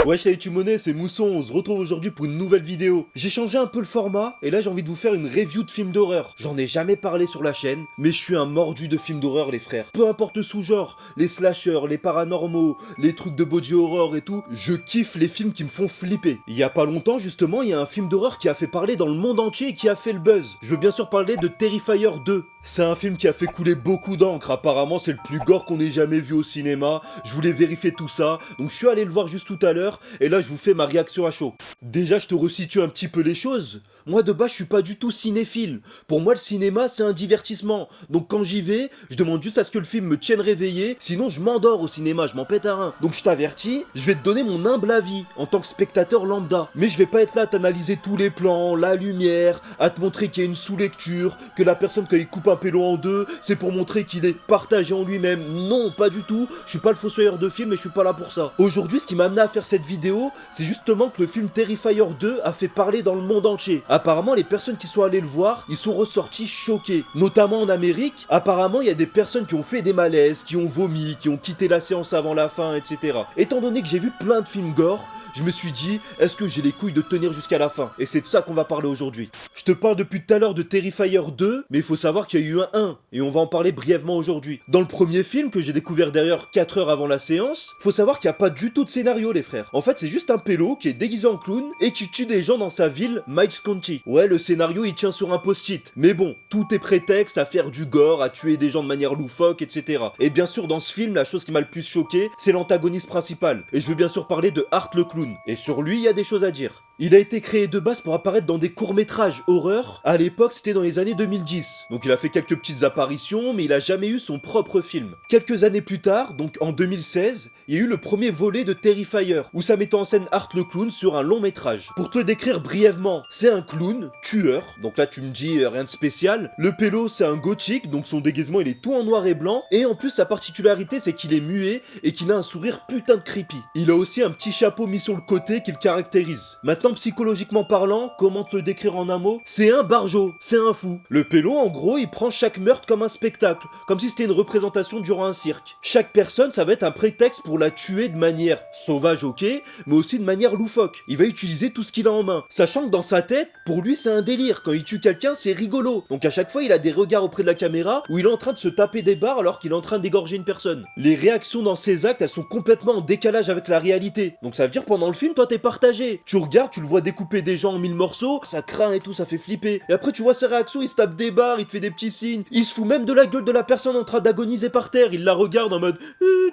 Wesh la monnaie, c'est Mousson, on se retrouve aujourd'hui pour une nouvelle vidéo. J'ai changé un peu le format, et là j'ai envie de vous faire une review de films d'horreur. J'en ai jamais parlé sur la chaîne, mais je suis un mordu de films d'horreur les frères. Peu importe le sous-genre, les slashers, les paranormaux, les trucs de body horror et tout, je kiffe les films qui me font flipper. Il y a pas longtemps justement, il y a un film d'horreur qui a fait parler dans le monde entier et qui a fait le buzz. Je veux bien sûr parler de Terrifier 2. C'est un film qui a fait couler beaucoup d'encre, apparemment c'est le plus gore qu'on ait jamais vu au cinéma. Je voulais vérifier tout ça, donc je suis allé le voir juste tout à l'heure, et là je vous fais ma réaction à chaud. Déjà je te resitue un petit peu les choses. Moi de base je suis pas du tout cinéphile. Pour moi le cinéma c'est un divertissement. Donc quand j'y vais, je demande juste à ce que le film me tienne réveillé, sinon je m'endors au cinéma, je m'en pète un rein. Donc je t'avertis, je vais te donner mon humble avis en tant que spectateur lambda. Mais je vais pas être là à t'analyser tous les plans, la lumière, à te montrer qu'il y a une sous-lecture, que la personne quand il coupe un pélo en deux, c'est pour montrer qu'il est partagé en lui-même. Non, pas du tout. Je suis pas le fossoyeur de film et je suis pas là pour ça. Aujourd'hui, ce qui m'a amené à faire cette vidéo, c'est justement que le film Terrifier 2 a fait parler dans le monde entier. Apparemment, les personnes qui sont allées le voir, ils sont ressortis choqués. Notamment en Amérique, apparemment, il y a des personnes qui ont fait des malaises, qui ont vomi, qui ont quitté la séance avant la fin, etc. Étant donné que j'ai vu plein de films gore, je me suis dit, est-ce que j'ai les couilles de tenir jusqu'à la fin? Et c'est de ça qu'on va parler aujourd'hui. Je te parle depuis tout à l'heure de Terrifier 2, mais il faut savoir qu'il y a eu un 1, et on va en parler brièvement aujourd'hui. Dans le premier film, que j'ai découvert d'ailleurs 4 heures avant la séance, faut savoir qu'il n'y a pas du tout de scénario les frères. En fait c'est juste un pélo qui est déguisé en clown et qui tue des gens dans sa ville, Miles County. Ouais, le scénario il tient sur un post-it, mais bon, tout est prétexte à faire du gore, à tuer des gens de manière loufoque, etc. Et bien sûr dans ce film, la chose qui m'a le plus choqué, c'est l'antagoniste principal. Et je veux bien sûr parler de Art le clown. Et sur lui, il y a des choses à dire. Il a été créé de base pour apparaître dans des courts-métrages horreur. À l'époque, c'était dans les années 2010. Donc il a fait quelques petites apparitions, mais il a jamais eu son propre film. Quelques années plus tard, donc en 2016, il y a eu le premier volet de Terrifier, où ça mettait en scène Art le clown sur un long métrage. Pour te décrire brièvement, c'est un clown, tueur, donc là tu me dis rien de spécial. Le pélo c'est un gothique, donc son déguisement il est tout en noir et blanc, et en plus sa particularité c'est qu'il est muet et qu'il a un sourire putain de creepy. Il a aussi un petit chapeau mis sur le côté qui le caractérise. Maintenant psychologiquement parlant, comment te le décrire en un mot? C'est un barjot, c'est un fou. Le pélo en gros il prend chaque meurtre comme un spectacle, comme si c'était une représentation durant un cirque. Chaque personne ça va être un prétexte pour la tuer de manière sauvage ok, mais aussi de manière loufoque. Il va utiliser tout ce qu'il a en main, sachant que dans sa tête, pour lui c'est un délire, quand il tue quelqu'un c'est rigolo. Donc à chaque fois il a des regards auprès de la caméra où il est en train de se taper des barres alors qu'il est en train d'égorger une personne. Les réactions dans ses actes elles sont complètement en décalage avec la réalité. Donc ça veut dire pendant le film toi t'es partagé. Tu regardes, tu le vois découper des gens en 1000 morceaux, ça craint et tout, ça fait flipper. Et après tu vois ses réactions, il se tape des barres, il te fait des petits signes, il se fout même de la gueule de la personne en train d'agoniser par terre, il la regarde en mode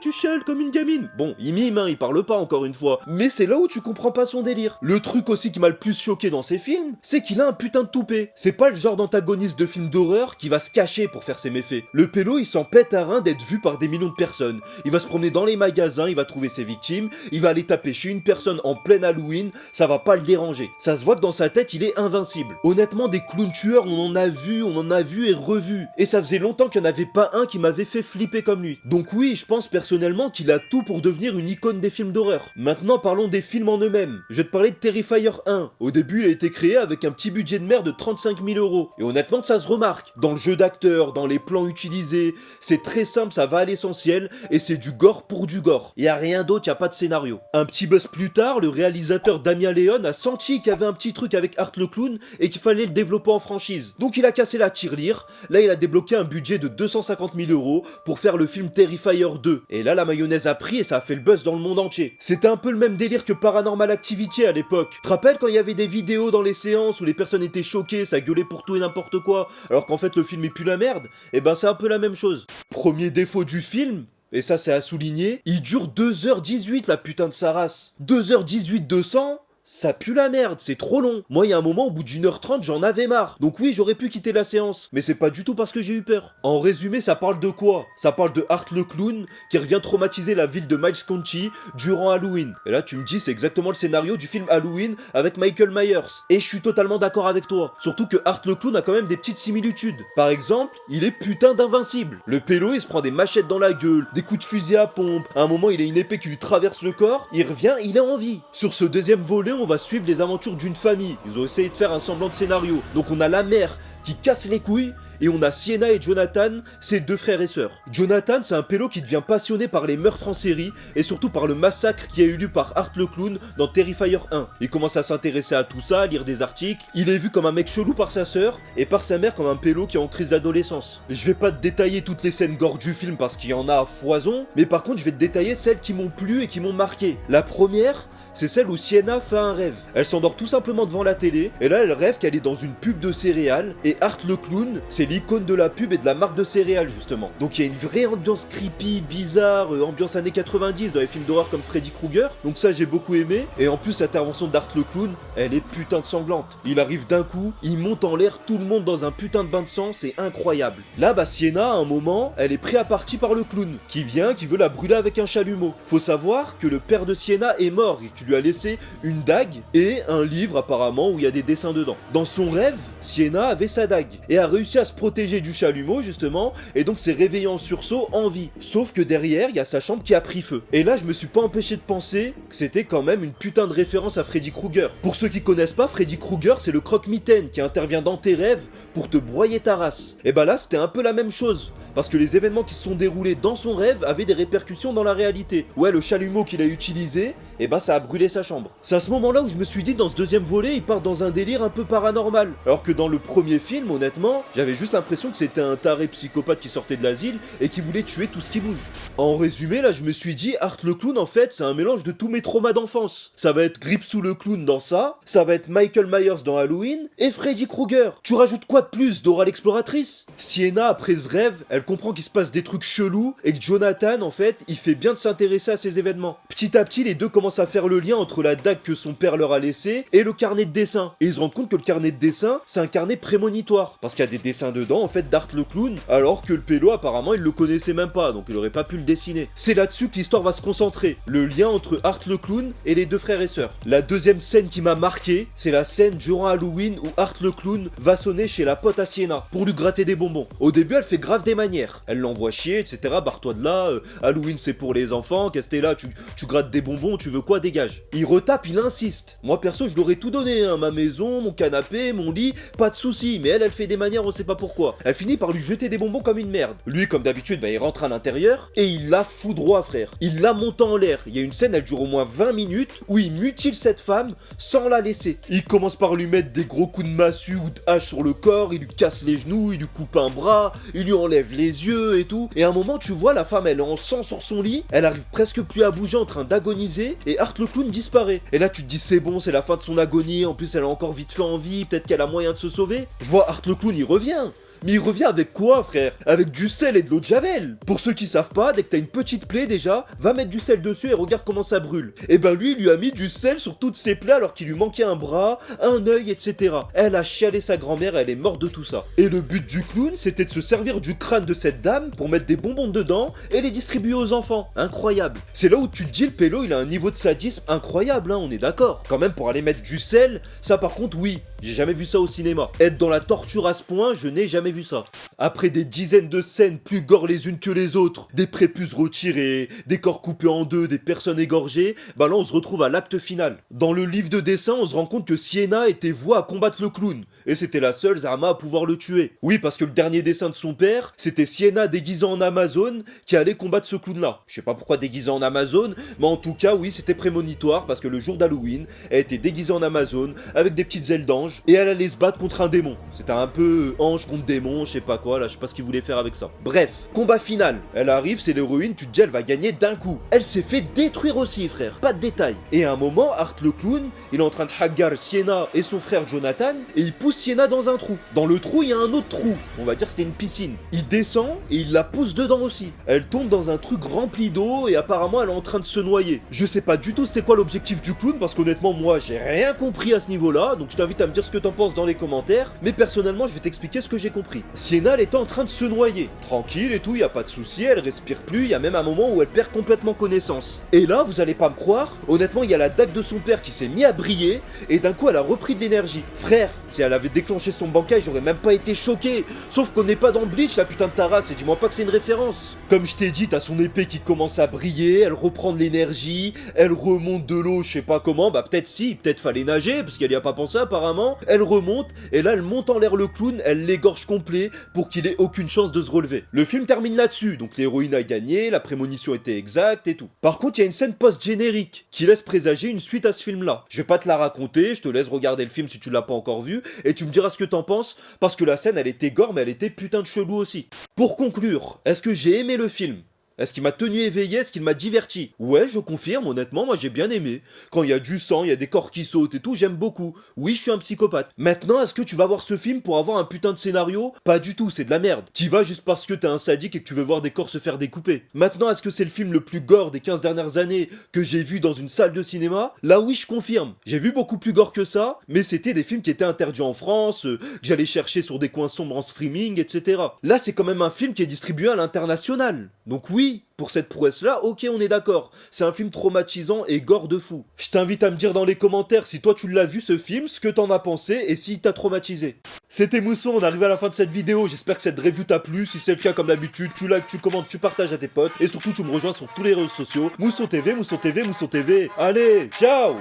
tu chiales comme une gamine. Bon, il mime, hein, il parle pas encore une fois, mais c'est là où tu comprends pas son délire. Le truc aussi qui m'a le plus choqué dans ses films, c'est qu'il a un putain de toupet. C'est pas le genre d'antagoniste de film d'horreur qui va se cacher pour faire ses méfaits. Le pélo il s'en pète à rein d'être vu par des millions de personnes. Il va se promener dans les magasins, il va trouver ses victimes, il va aller taper chez une personne en pleine Halloween, ça va pas le déranger. Ça se voit que dans sa tête il est invincible. Honnêtement des clowns tueurs on en a vu et revu. Et ça faisait longtemps qu'il n'y en avait pas un qui m'avait fait flipper comme lui. Donc oui, je pense personnellement qu'il a tout pour devenir une icône des films d'horreur. Maintenant parlons des films en eux-mêmes. Je vais te parler de Terrifier 1. Au début il a été créé avec un petit budget de merde de 35 000 €. Et honnêtement ça se remarque. Dans le jeu d'acteur, dans les plans utilisés, c'est très simple, ça va à l'essentiel, et c'est du gore pour du gore. Y a rien d'autre, y a pas de scénario. Un petit buzz plus tard, le réalisateur Damien Leone a senti qu'il y avait un petit truc avec Art le clown et qu'il fallait le développer en franchise. Donc il a cassé la tirelire, là il a débloqué un budget de 250 000 € pour faire le film Terrifier 2. Et là la mayonnaise a pris et ça a fait le buzz dans le monde entier. C'était un peu le même délire que Paranormal Activity à l'époque. Tu te rappelles quand il y avait des vidéos dans les séances où les personnes étaient choquées, ça gueulait pour tout et n'importe quoi, alors qu'en fait le film est plus la merde? Et ben c'est un peu la même chose. Premier défaut du film, et ça c'est à souligner, il dure 2h18 la putain de sa race. 2h18 200, ça pue la merde, c'est trop long. Moi, il y a un moment, au bout d'1h30, j'en avais marre. Donc oui, j'aurais pu quitter la séance. Mais c'est pas du tout parce que j'ai eu peur. En résumé, ça parle de quoi? Ça parle de Art le clown qui revient traumatiser la ville de Miles County durant Halloween. Et là, tu me dis, c'est exactement le scénario du film Halloween avec Michael Myers. Et je suis totalement d'accord avec toi. Surtout que Art le clown a quand même des petites similitudes. Par exemple, il est putain d'invincible. Le pélo, il se prend des machettes dans la gueule, des coups de fusil à pompe. À un moment, il a une épée qui lui traverse le corps. Il revient, il est en vie. Sur ce deuxième volet, on va suivre les aventures d'une famille. Ils ont essayé de faire un semblant de scénario. Donc on a la mère qui casse les couilles, et on a Sienna et Jonathan, ses deux frères et sœurs. Jonathan, c'est un pélo qui devient passionné par les meurtres en série, et surtout par le massacre qui a eu lieu par Art le Clown dans Terrifier 1. Il commence à s'intéresser à tout ça, à lire des articles. Il est vu comme un mec chelou par sa sœur, et par sa mère comme un pélo qui est en crise d'adolescence. Je vais pas te détailler toutes les scènes gore du film parce qu'il y en a à foison, mais par contre je vais te détailler celles qui m'ont plu et qui m'ont marqué. La première, c'est celle où Sienna fait un rêve. Elle s'endort tout simplement devant la télé, et là elle rêve qu'elle est dans une pub de céréales, et Art le Clown, c'est l'icône de la pub et de la marque de céréales justement. Donc il y a une vraie ambiance creepy, bizarre, ambiance années 90 dans les films d'horreur comme Freddy Krueger, donc ça j'ai beaucoup aimé, et en plus l'intervention d'Art le Clown, elle est putain de sanglante. Il arrive d'un coup, il monte en l'air, tout le monde dans un putain de bain de sang, c'est incroyable. Là bah Sienna, à un moment, elle est prise à partie par le clown, qui veut la brûler avec un chalumeau. Faut savoir que le père de Sienna est mort, et tu lui as laissé une dague et un livre apparemment où il y a des dessins dedans. Dans son rêve, Sienna avait sa dague et a réussi à se protéger du chalumeau justement et donc s'est réveillée en sursaut en vie. Sauf que derrière, il y a sa chambre qui a pris feu. Et là, je me suis pas empêché de penser que c'était quand même une putain de référence à Freddy Krueger. Pour ceux qui connaissent pas, Freddy Krueger, c'est le croque-mitaine qui intervient dans tes rêves pour te broyer ta race. Et bah là, c'était un peu la même chose parce que les événements qui se sont déroulés dans son rêve avaient des répercussions dans la réalité. Ouais, le chalumeau qu'il a utilisé, et bah ça a brûlé sa chambre. C'est à ce moment-là où je me suis dit, dans ce deuxième volet, il part dans un délire un peu paranormal. Alors que dans le premier film, honnêtement, j'avais juste l'impression que c'était un taré psychopathe qui sortait de l'asile et qui voulait tuer tout ce qui bouge. En résumé, là, je me suis dit, Art le Clown, en fait, c'est un mélange de tous mes traumas d'enfance. Ça va être Gripsou le Clown dans ça va être Michael Myers dans Halloween, et Freddy Krueger. Tu rajoutes quoi de plus, Dora l'exploratrice? Sienna, après ce rêve, elle comprend qu'il se passe des trucs chelous, et que Jonathan, en fait, il fait bien de s'intéresser à ces événements. Petit à petit, les deux commencent à faire le lien entre la dague que son père leur a laissée et le carnet de dessin. Et ils se rendent compte que le carnet de dessin, c'est un carnet prémonitoire. Parce qu'il y a des dessins dedans, en fait, d'Art le Clown, alors que le pélo, apparemment, il le connaissait même pas, donc il aurait pas pu le dessiner. C'est là-dessus que l'histoire va se concentrer. Le lien entre Art le Clown et les deux frères et sœurs. La deuxième scène qui m'a marqué, c'est la scène durant Halloween où Art le Clown va sonner chez la pote à Sienna pour lui gratter des bonbons. Au début, elle fait grave des manières. Elle l'envoie chier, etc. Barre-toi de là, Halloween c'est pour les enfants, qu'est-ce que t'es là, tu grattes des bonbons, tu veux quoi, dégage. Il retape, il insiste. Moi perso, je l'aurais tout donné, hein, ma maison, mon canapé, mon lit, pas de soucis, mais elle fait des manières, on sait pas pourquoi. Elle finit par lui jeter des bonbons comme une merde. Lui, comme d'habitude, il rentre à l'intérieur et il la fout droit, frère. Il la monte en l'air. Il y a une scène, elle dure au moins 20 minutes où il mutile cette femme sans la laisser. Il commence par lui mettre des gros coups de massue ou de hache sur le corps, il lui casse les genoux, il lui coupe un bras, il lui enlève les yeux et tout. Et à un moment, tu vois, la femme, elle est en sang sur son lit, elle arrive presque plus à bouger en train d'agoniser, et Art le Clown disparaît. Et là, tu te dis, c'est bon, c'est la fin de son agonie, en plus, elle a encore vite fait en vie, peut-être qu'elle a moyen de se sauver. Je vois Art le Clown, il revient. Mais il revient avec quoi, frère? Avec du sel et de l'eau de javel. Pour ceux qui savent pas, dès que t'as une petite plaie déjà, va mettre du sel dessus et regarde comment ça brûle. Et ben lui, il lui a mis du sel sur toutes ses plaies alors qu'il lui manquait un bras, un œil, etc. Elle a chialé sa grand-mère, elle est morte de tout ça. Et le but du clown, c'était de se servir du crâne de cette dame pour mettre des bonbons dedans et les distribuer aux enfants. Incroyable. C'est là où tu te dis, le pélo, il a un niveau de sadisme incroyable, hein, on est d'accord. Quand même, pour aller mettre du sel, ça par contre, oui, j'ai jamais vu ça au cinéma. Être dans la torture à ce point, je n'ai jamais vu ça. Après des dizaines de scènes plus gore les unes que les autres, des prépuces retirés, des corps coupés en deux, des personnes égorgées, bah là on se retrouve à l'acte final. Dans le livre de dessin, on se rend compte que Sienna était vouée à combattre le clown, et c'était la seule Zama à pouvoir le tuer. Oui, parce que le dernier dessin de son père, c'était Sienna déguisée en Amazone qui allait combattre ce clown-là. Je sais pas pourquoi déguisée en Amazone, mais en tout cas, oui, c'était prémonitoire, parce que le jour d'Halloween, elle était déguisée en Amazone, avec des petites ailes d'ange, et elle allait se battre contre un démon. C'était un peu ange contre démon, je sais pas quoi, là, je sais pas ce qu'il voulait faire avec ça. Bref, combat final. Elle arrive, c'est l'héroïne, tu te dis, elle va gagner d'un coup. Elle s'est fait détruire aussi, frère, pas de détails. Et à un moment, Art le clown, il est en train de haggar Sienna et son frère Jonathan, et il pousse Sienna dans un trou. Dans le trou, il y a un autre trou. On va dire que c'était une piscine. Il descend, et il la pousse dedans aussi. Elle tombe dans un truc rempli d'eau, et apparemment, elle est en train de se noyer. Je sais pas du tout c'était quoi l'objectif du clown, parce qu'honnêtement, moi, j'ai rien compris à ce niveau-là, donc je t'invite à me dire ce que t'en penses dans les commentaires, mais personnellement, je vais t'expliquer ce que j'ai compris. Sienna, elle était en train de se noyer. Tranquille et tout, y a pas de souci, elle respire plus, y a même un moment où elle perd complètement connaissance. Et là, vous allez pas me croire, honnêtement, y a la dague de son père qui s'est mis à briller, et d'un coup, elle a repris de l'énergie. Frère, si elle avait déclenché son bankai, j'aurais même pas été choqué. Sauf qu'on n'est pas dans Bleach, la putain de Taras, et dis-moi pas que c'est une référence. Comme je t'ai dit, t'as son épée qui commence à briller, elle reprend de l'énergie, elle remonte de l'eau, je sais pas comment, bah peut-être si, peut-être fallait nager, parce qu'elle y a pas pensé apparemment. Elle remonte, et là elle monte en l'air le clown, elle l'égorge complet pour qu'il ait aucune chance de se relever. Le film termine là-dessus, donc l'héroïne a gagné, la prémonition était exacte et tout. Par contre, il y a une scène post-générique qui laisse présager une suite à ce film-là. Je vais pas te la raconter, je te laisse regarder le film si tu l'as pas encore vu, et tu me diras ce que t'en penses, parce que la scène elle était gore, mais elle était putain de chelou aussi. Pour conclure, est-ce que j'ai aimé le film ? Est-ce qu'il m'a tenu éveillé? Est-ce qu'il m'a diverti? Ouais, je confirme, honnêtement, moi j'ai bien aimé. Quand il y a du sang, il y a des corps qui sautent et tout, j'aime beaucoup. Oui, je suis un psychopathe. Maintenant, est-ce que tu vas voir ce film pour avoir un putain de scénario? Pas du tout, c'est de la merde. T'y vas juste parce que t'es un sadique et que tu veux voir des corps se faire découper. Maintenant, est-ce que c'est le film le plus gore des 15 dernières années que j'ai vu dans une salle de cinéma? Là oui, je confirme. J'ai vu beaucoup plus gore que ça, mais c'était des films qui étaient interdits en France, que j'allais chercher sur des coins sombres en streaming, etc. Là, c'est quand même un film qui est distribué à l'international. Donc oui, pour cette prouesse-là, ok, on est d'accord. C'est un film traumatisant et gore de fou. Je t'invite à me dire dans les commentaires si toi tu l'as vu ce film, ce que t'en as pensé et s'il t'a traumatisé. C'était Mousson, on arrive à la fin de cette vidéo, j'espère que cette review t'a plu. Si c'est le cas, comme d'habitude, tu likes, tu commentes, tu partages à tes potes et surtout tu me rejoins sur tous les réseaux sociaux. Mousson TV, Mousson TV, Mousson TV. Allez, ciao!